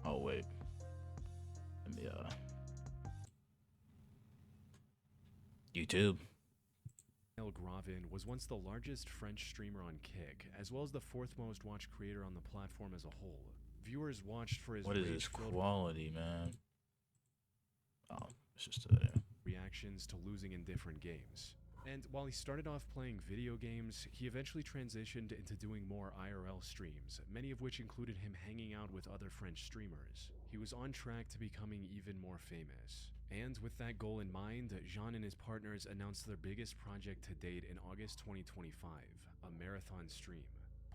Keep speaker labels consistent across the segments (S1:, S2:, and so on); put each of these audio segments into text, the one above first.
S1: Oh wait. Let me YouTube.
S2: Gravin was once the largest French streamer on Kick, as well as the fourth most watched creator on the platform as a whole. Viewers watched for his
S1: What is this quality, man? Oh, it's just
S2: reactions to losing in different games. And while he started off playing video games, he eventually transitioned into doing more IRL streams, many of which included him hanging out with other French streamers. He was on track to becoming even more famous. And with that goal in mind, Jean and his partners announced their biggest project to date in August 2025, a marathon stream.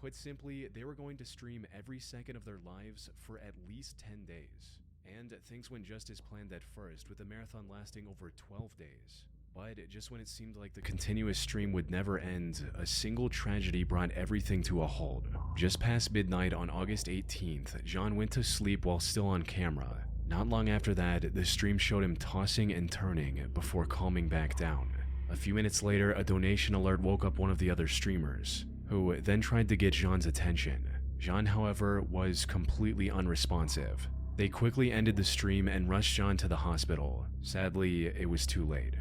S2: Put simply, they were going to stream every second of their lives for at least 10 days. And things went just as planned at first, with the marathon lasting over 12 days. But just when it seemed like the continuous stream would never end, a single tragedy brought everything to a halt. Just past midnight on August 18th, Jean went to sleep while still on camera. Not long after that, the stream showed him tossing and turning before calming back down. A few minutes later, a donation alert woke up one of the other streamers, who then tried to get Jean's attention. Jean, however, was completely unresponsive. They quickly ended the stream and rushed Jean to the hospital. Sadly, it was too late.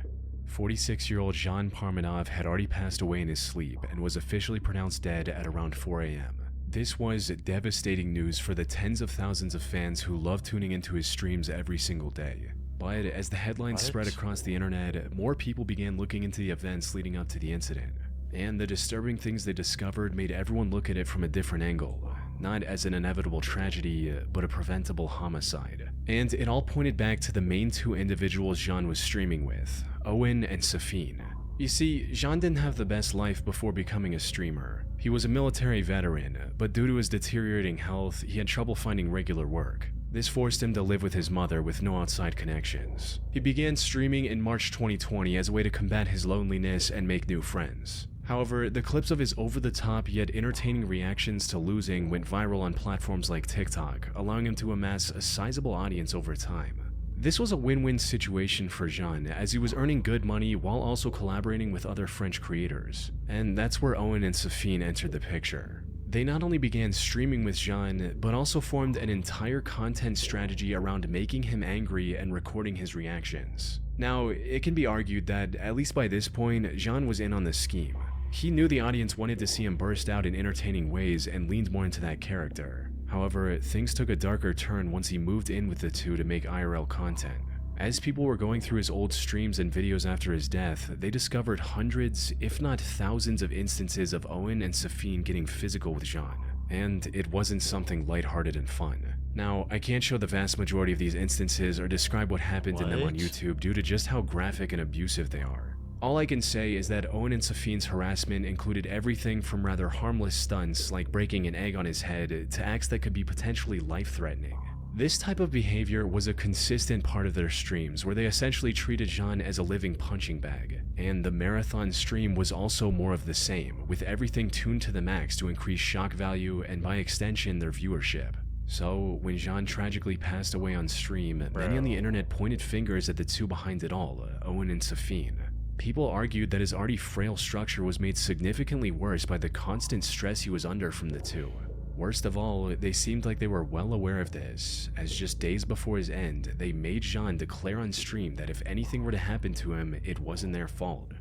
S2: 46-year-old Jean Parmenov had already passed away in his sleep and was officially pronounced dead at around 4 a.m. This was devastating news for the tens of thousands of fans who love tuning into his streams every single day. But as the headlines spread across the internet, more people began looking into the events leading up to the incident. And the disturbing things they discovered made everyone look at it from a different angle. Not as an inevitable tragedy, but a preventable homicide. And it all pointed back to the main two individuals Jean was streaming with, Owen and Safine. You see, Jean didn't have the best life before becoming a streamer. He was a military veteran, but due to his deteriorating health, he had trouble finding regular work. This forced him to live with his mother with no outside connections. He began streaming in March 2020 as a way to combat his loneliness and make new friends. However, the clips of his over-the-top yet entertaining reactions to losing went viral on platforms like TikTok, allowing him to amass a sizable audience over time. This was a win-win situation for Jean, as he was earning good money while also collaborating with other French creators. And that's where Owen and Safine entered the picture. They not only began streaming with Jean, but also formed an entire content strategy around making him angry and recording his reactions. Now, it can be argued that, at least by this point, Jean was in on the scheme. He knew the audience wanted to see him burst out in entertaining ways and leaned more into that character. However, things took a darker turn once he moved in with the two to make IRL content. As people were going through his old streams and videos after his death, they discovered hundreds, if not thousands of instances of Owen and Safine getting physical with Jean. And it wasn't something lighthearted and fun. Now, I can't show the vast majority of these instances or describe what happened in them on YouTube due to just how graphic and abusive they are. All I can say is that Owen and Safine's harassment included everything from rather harmless stunts like breaking an egg on his head to acts that could be potentially life-threatening. This type of behavior was a consistent part of their streams, where they essentially treated Jean as a living punching bag. And the marathon stream was also more of the same, with everything tuned to the max to increase shock value and by extension their viewership. So, when Jean tragically passed away on stream, many on the internet pointed fingers at the two behind it all, Owen and Safine. People argued that his already frail structure was made significantly worse by the constant stress he was under from the two. Worst of all, they seemed like they were well aware of this, as just days before his end, they made Jean declare on stream that if anything were to happen to him, it wasn't their fault.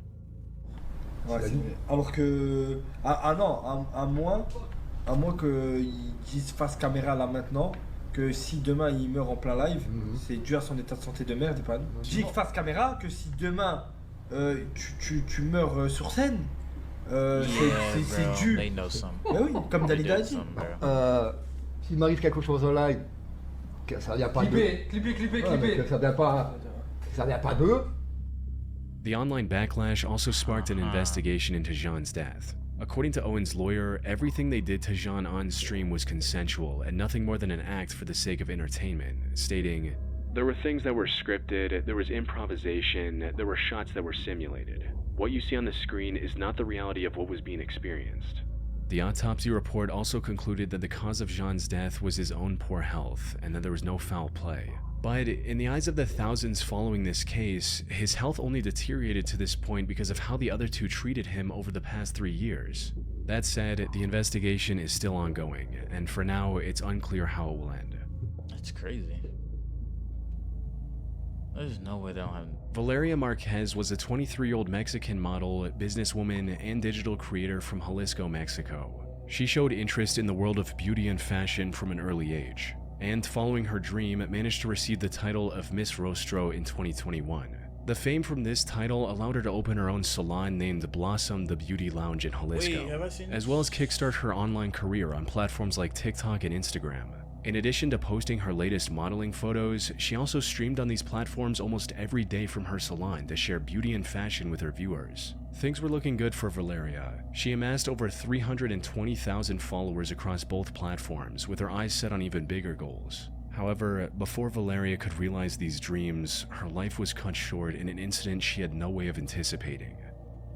S3: Ouais, alors que... Ah non, à moins qu'ils disent face caméra là maintenant, que si demain il meurt en plein live, c'est dû à son état de santé de merde, pas. Je dis face caméra que si demain tu meurs sur scène, c'est dû.
S1: They know some.
S3: Mais oui, comme Dalida a dit.
S4: S'il m'arrive quelque chose en live, que ça vient pas
S3: clipper.
S4: Que ça vient pas d'eux.
S2: The online backlash also sparked an investigation into Jean's death. According to Owen's lawyer, everything they did to Jean on stream was consensual and nothing more than an act for the sake of entertainment, stating, "There were things that were scripted, there was improvisation, there were shots that were simulated. What you see on the screen is not the reality of what was being experienced." The autopsy report also concluded that the cause of Jean's death was his own poor health and that there was no foul play. But in the eyes of the thousands following this case, his health only deteriorated to this point because of how the other two treated him over the past 3 years. That said, the investigation is still ongoing, and for now, it's unclear how it will end.
S1: That's crazy. There's no way they don't have.
S2: Valeria Marquez was a 23-year-old Mexican model, businesswoman, and digital creator from Jalisco, Mexico. She showed interest in the world of beauty and fashion from an early age, and following her dream, managed to receive the title of Miss Rostro in 2021. The fame from this title allowed her to open her own salon named Blossom the Beauty Lounge in Jalisco,
S1: Wait, have I seen
S2: as
S1: this?
S2: well as kickstart her online career on platforms like TikTok and Instagram. In addition to posting her latest modeling photos, she also streamed on these platforms almost every day from her salon to share beauty and fashion with her viewers. Things were looking good for Valeria. She amassed over 320,000 followers across both platforms, with her eyes set on even bigger goals. However, before Valeria could realize these dreams, her life was cut short in an incident she had no way of anticipating.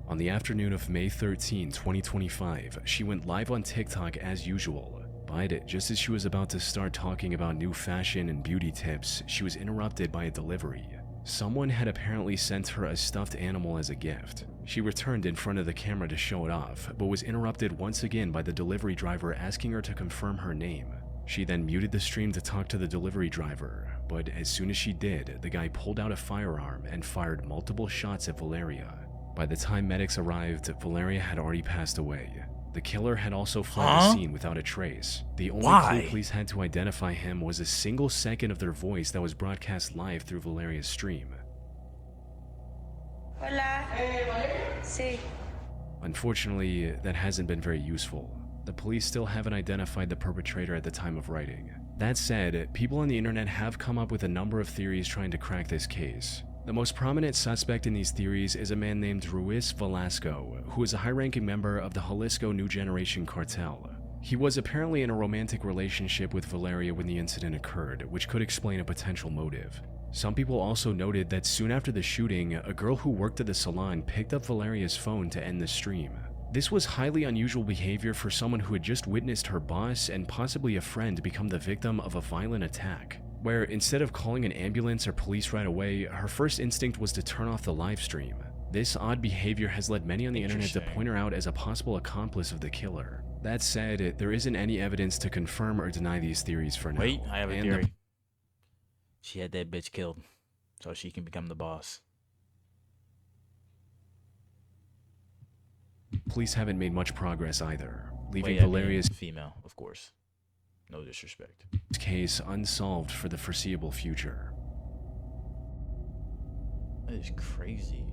S2: On the afternoon of May 13, 2025, she went live on TikTok as usual. But just as she was about to start talking about new fashion and beauty tips, she was interrupted by a delivery. Someone had apparently sent her a stuffed animal as a gift. She returned in front of the camera to show it off, but was interrupted once again by the delivery driver asking her to confirm her name. She then muted the stream to talk to the delivery driver, but as soon as she did, the guy pulled out a firearm and fired multiple shots at Valeria. By the time medics arrived, Valeria had already passed away. The killer had also fled the scene without a trace. The only clue police had to identify him was a single second of their voice that was broadcast live through Valeria's stream.
S5: Hola. Sí.
S2: Unfortunately, that hasn't been very useful. The police still haven't identified the perpetrator at the time of writing. That said, people on the internet have come up with a number of theories trying to crack this case. The most prominent suspect in these theories is a man named Ruiz Velasco, who is a high-ranking member of the Jalisco New Generation cartel. He was apparently in a romantic relationship with Valeria when the incident occurred, which could explain a potential motive. Some people also noted that soon after the shooting, a girl who worked at the salon picked up Valeria's phone to end the stream. This was highly unusual behavior for someone who had just witnessed her boss and possibly a friend become the victim of a violent attack, where instead of calling an ambulance or police right away, her first instinct was to turn off the live stream. This odd behavior has led many on the internet to point her out as a possible accomplice of the killer. That said, there isn't any evidence to confirm or deny these theories for now.
S1: Wait, I have a theory. She had that bitch killed so she can become the boss.
S2: Police haven't made much progress either, leaving
S1: Wait, I mean
S2: Valeria's
S1: female, of course. No disrespect.
S2: case unsolved for the foreseeable future.
S1: That is crazy.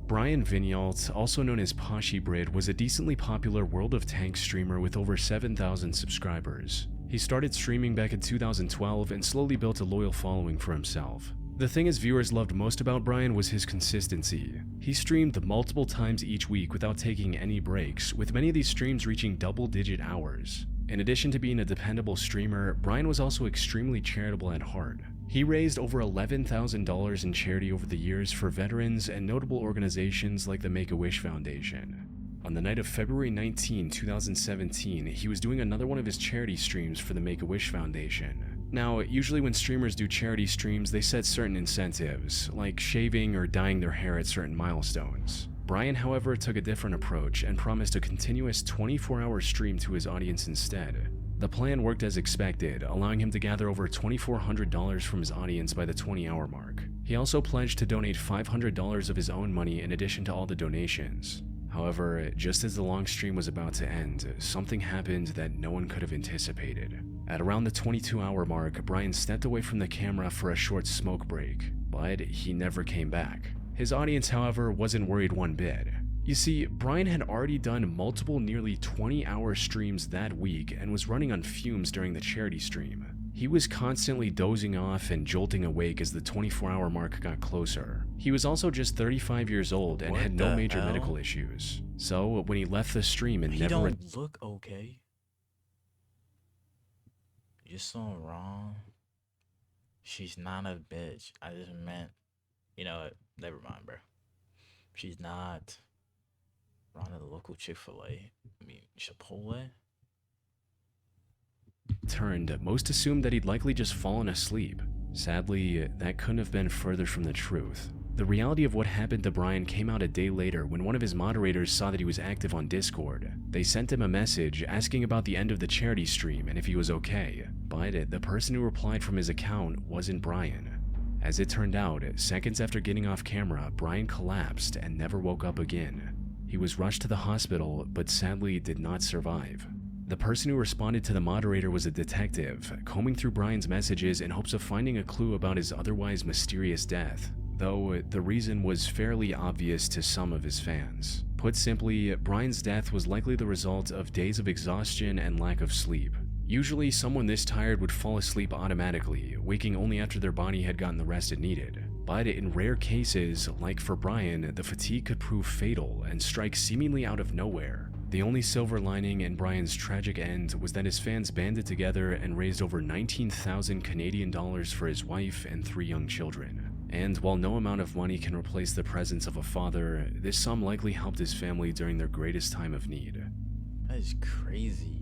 S2: Brian Vignault, also known as Pashi Brid, was a decently popular World of Tanks streamer with over 7,000 subscribers. He started streaming back in 2012 and slowly built a loyal following for himself. The thing his viewers loved most about Brian was his consistency. He streamed multiple times each week without taking any breaks, with many of these streams reaching double-digit hours. In addition to being a dependable streamer, Brian was also extremely charitable at heart. He raised over $11,000 in charity over the years for veterans and notable organizations like the Make-A-Wish Foundation. On the night of February 19, 2017, he was doing another one of his charity streams for the Make-A-Wish Foundation. Now, usually when streamers do charity streams, they set certain incentives, like shaving or dyeing their hair at certain milestones. Brian, however, took a different approach and promised a continuous 24-hour stream to his audience instead. The plan worked as expected, allowing him to gather over $2,400 from his audience by the 20-hour mark. He also pledged to donate $500 of his own money in addition to all the donations. However, just as the long stream was about to end, something happened that no one could have anticipated. At around the 22-hour mark, Brian stepped away from the camera for a short smoke break, but he never came back. His audience, however, wasn't worried one bit. You see, Brian had already done multiple nearly 20-hour streams that week and was running on fumes during the charity stream. He was constantly dozing off and jolting awake as the 24-hour mark got closer. He was also just 35 years old and had no major medical issues. So when he left the stream and
S1: He
S2: never
S1: don't look okay. You're so wrong. She's not a bitch. I just meant, you know what? Never mind, bro. She's not. Around the local Chick-fil-A. I mean, Chipotle.
S2: returned, most assumed that he'd likely just fallen asleep. Sadly, that couldn't have been further from the truth. The reality of what happened to Brian came out a day later when one of his moderators saw that he was active on Discord. They sent him a message asking about the end of the charity stream and if he was okay, but the person who replied from his account wasn't Brian. As it turned out, seconds after getting off camera, Brian collapsed and never woke up again. He was rushed to the hospital, but sadly did not survive. The person who responded to the moderator was a detective, combing through Brian's messages in hopes of finding a clue about his otherwise mysterious death, though the reason was fairly obvious to some of his fans. Put simply, Brian's death was likely the result of days of exhaustion and lack of sleep. Usually, someone this tired would fall asleep automatically, waking only after their body had gotten the rest it needed. But in rare cases, like for Brian, the fatigue could prove fatal and strike seemingly out of nowhere. The only silver lining in Brian's tragic end was that his fans banded together and raised over 19,000 Canadian dollars for his wife and 3 young children. And while no amount of money can replace the presence of a father, this sum likely helped his family during their greatest time of need.
S1: That is crazy.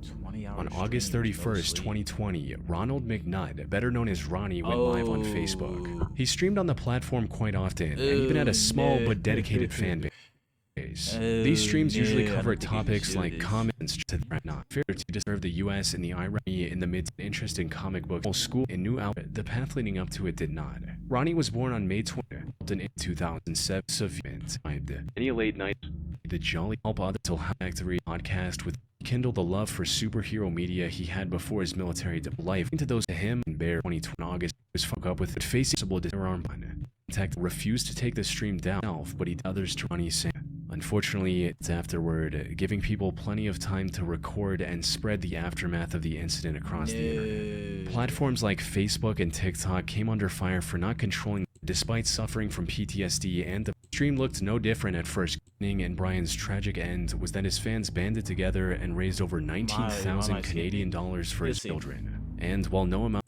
S1: 20-hour
S2: On August
S1: stream with no
S2: 31st,
S1: sleep.
S2: 2020, Ronald McNutt, better known as Ronnie, went live on Facebook. He streamed on the platform quite often and even had a small but dedicated fan base. These streams usually covered topics like comments to not fair to disturb the US and the irony in the mid interest in comic books. School in New Albert, the path leading up to it did not. Ronnie was born on May 20th in 2007. Any late night, the Jolly Help Other Till Factory podcast with kindle the love for superhero media he had before his military life into those to him and Bear 2020 August was fuck up with it facing disarmament. Tech refused to take the stream down, but he others to Ronnie saying. Unfortunately, it's afterward, giving people plenty of time to record and spread the aftermath of the incident across the internet. Platforms like Facebook and TikTok came under fire for not controlling, despite suffering from PTSD, and the stream looked no different at first. And Brian's tragic end was that his fans banded together and raised over 19,000 Canadian dollars for his children. And while no amount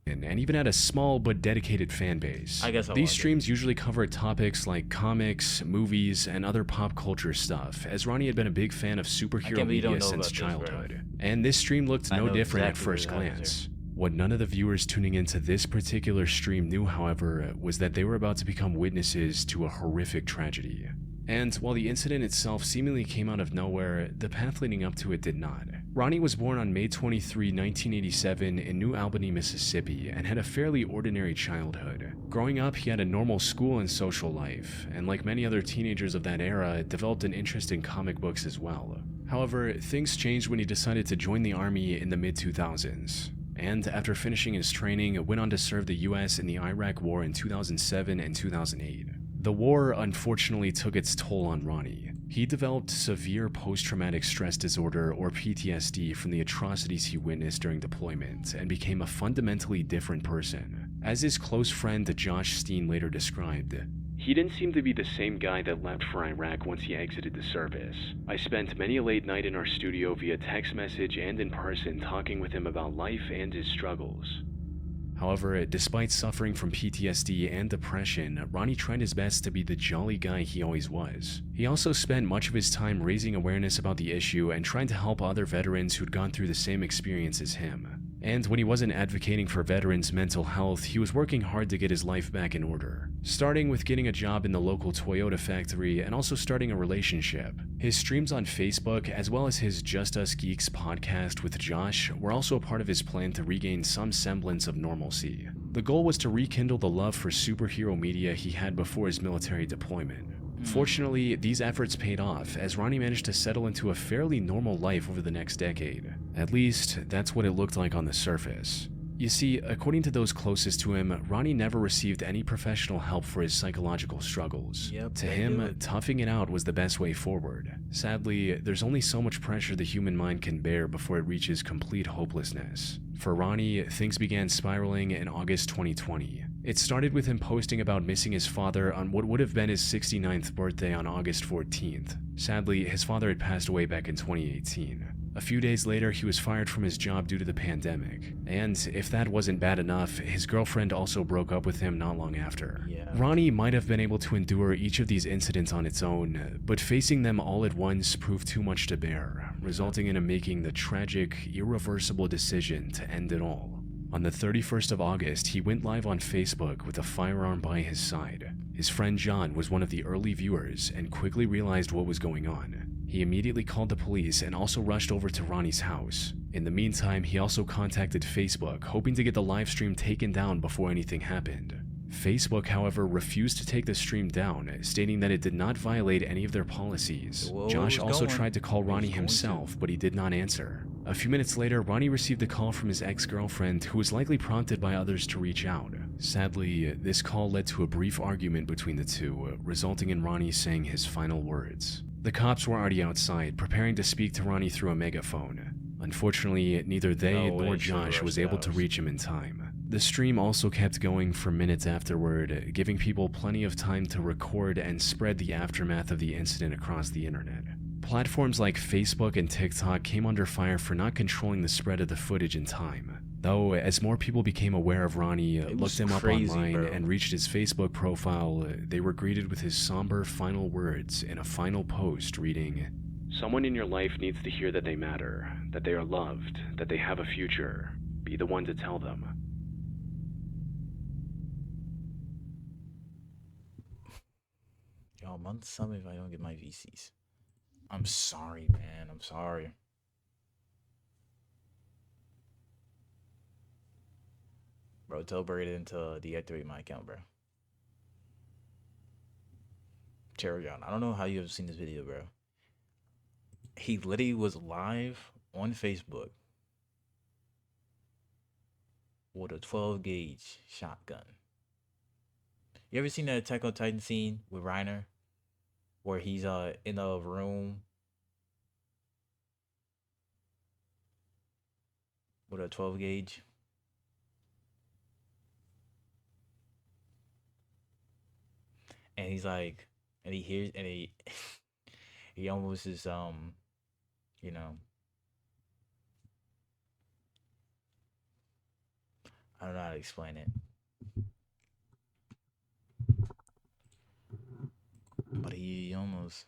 S2: and even had a small but dedicated fan base. These streams usually covered topics like comics, movies, and other pop culture stuff, as Ronnie had been a big fan of superhero media since childhood. And this stream looked no different at first glance. What none of the viewers tuning into this particular stream knew, however, was that they were about to become witnesses to a horrific tragedy. And while the incident itself seemingly came out of nowhere, the path leading up to it did not. Ronnie was born on May 23, 1987 in New Albany, Mississippi, and had a fairly ordinary childhood. Growing up, he had a normal school and social life, and like many other teenagers of that era, developed an interest in comic books as well. However, things changed when he decided to join the army in the mid-2000s. And after finishing his training, went on to serve the US in the Iraq War in 2007 and 2008. The war unfortunately took its toll on Ronnie. He developed severe post-traumatic stress disorder, or PTSD, from the atrocities he witnessed during deployment, and became a fundamentally different person. As his close friend Josh Steen later described, "He didn't seem to be the same guy that left for Iraq once he exited the service. I spent many a late night in our studio via text message and in person talking with him about life and his struggles." However, despite suffering from PTSD and depression, Ronnie tried his best to be the jolly guy he always was. He also spent much of his time raising awareness about the issue and trying to help other veterans who'd gone through the same experience as him. And when he wasn't advocating for veterans' mental health, he was working hard to get his life back in order, starting with getting a job in the local Toyota factory and also starting a relationship. His streams on Facebook, as well as his Just Us Geeks podcast with Josh, were also a part of his plan to regain some semblance of normalcy. The goal was to rekindle the love for superhero media he had before his military deployment. Fortunately, these efforts paid off, as Ronnie managed to settle into a fairly normal life over the next decade. At least, that's what it looked like on the surface. You see, according to those closest to him, Ronnie never received any professional help for his psychological struggles. To him, toughing it out was the best way forward. Sadly, there's only so much pressure the human mind can bear before it reaches complete hopelessness. For Ronnie, things began spiraling in August 2020. It started with him posting about missing his father on what would have been his 69th birthday on August 14th. Sadly, his father had passed away back in 2018. A few days later, he was fired from his job due to the pandemic. And if that wasn't bad enough, his girlfriend also broke up with him not long after. Ronnie might have been able to endure each of these incidents on its own, but facing them all at once proved too much to bear, resulting in him making the tragic, irreversible decision to end it all. On the 31st of August, he went live on Facebook with a firearm by his side. His friend John was one of the early viewers and quickly realized what was going on. He immediately called the police and also rushed over to Ronnie's house. In the meantime, he also contacted Facebook, hoping to get the live stream taken down before anything happened. Facebook, however, refused to take the stream down, stating that it did not violate any of their policies.
S1: Whoa,
S2: Josh
S1: it was
S2: also
S1: going.
S2: tried to call
S1: It was
S2: Ronnie
S1: going
S2: himself,
S1: to.
S2: but he did not answer. A few minutes later, Ronnie received a call from his ex-girlfriend, who was likely prompted by others to reach out. Sadly, this call led to a brief argument between the two, resulting in Ronnie saying his final words. The cops were already outside, preparing to speak to Ronnie through a megaphone. Unfortunately, neither they
S1: No way
S2: nor
S1: she
S2: Josh
S1: rushed
S2: was
S1: the
S2: able to
S1: house.
S2: reach him in time. The stream also kept going for minutes afterward, giving people plenty of time to record and spread the aftermath of the incident across the internet. Platforms like Facebook and TikTok came under fire for not controlling the spread of the footage in time. Though, as more people became aware of Ronnie,
S1: was
S2: looked him up
S1: crazy,
S2: online,
S1: bro.
S2: and reached his Facebook profile, they were greeted with his somber final words in a final post reading, "Someone in your life needs to hear that they matter, that they are loved, that they have a future. Be the one to tell them."
S1: Yo, month sub if I don't get my VCs. I'm sorry, man. I'm sorry. Bro, tell Braden to deactivate my account, bro. Terrigon. I don't know how you have seen this video, bro. He literally was live on Facebook with a 12 gauge shotgun. You ever seen that Attack on Titan scene with Reiner? Where he's in a room with a 12 gauge? And he's like, and he hears, and he, he almost is, you know, I don't know how to explain it. But he almost,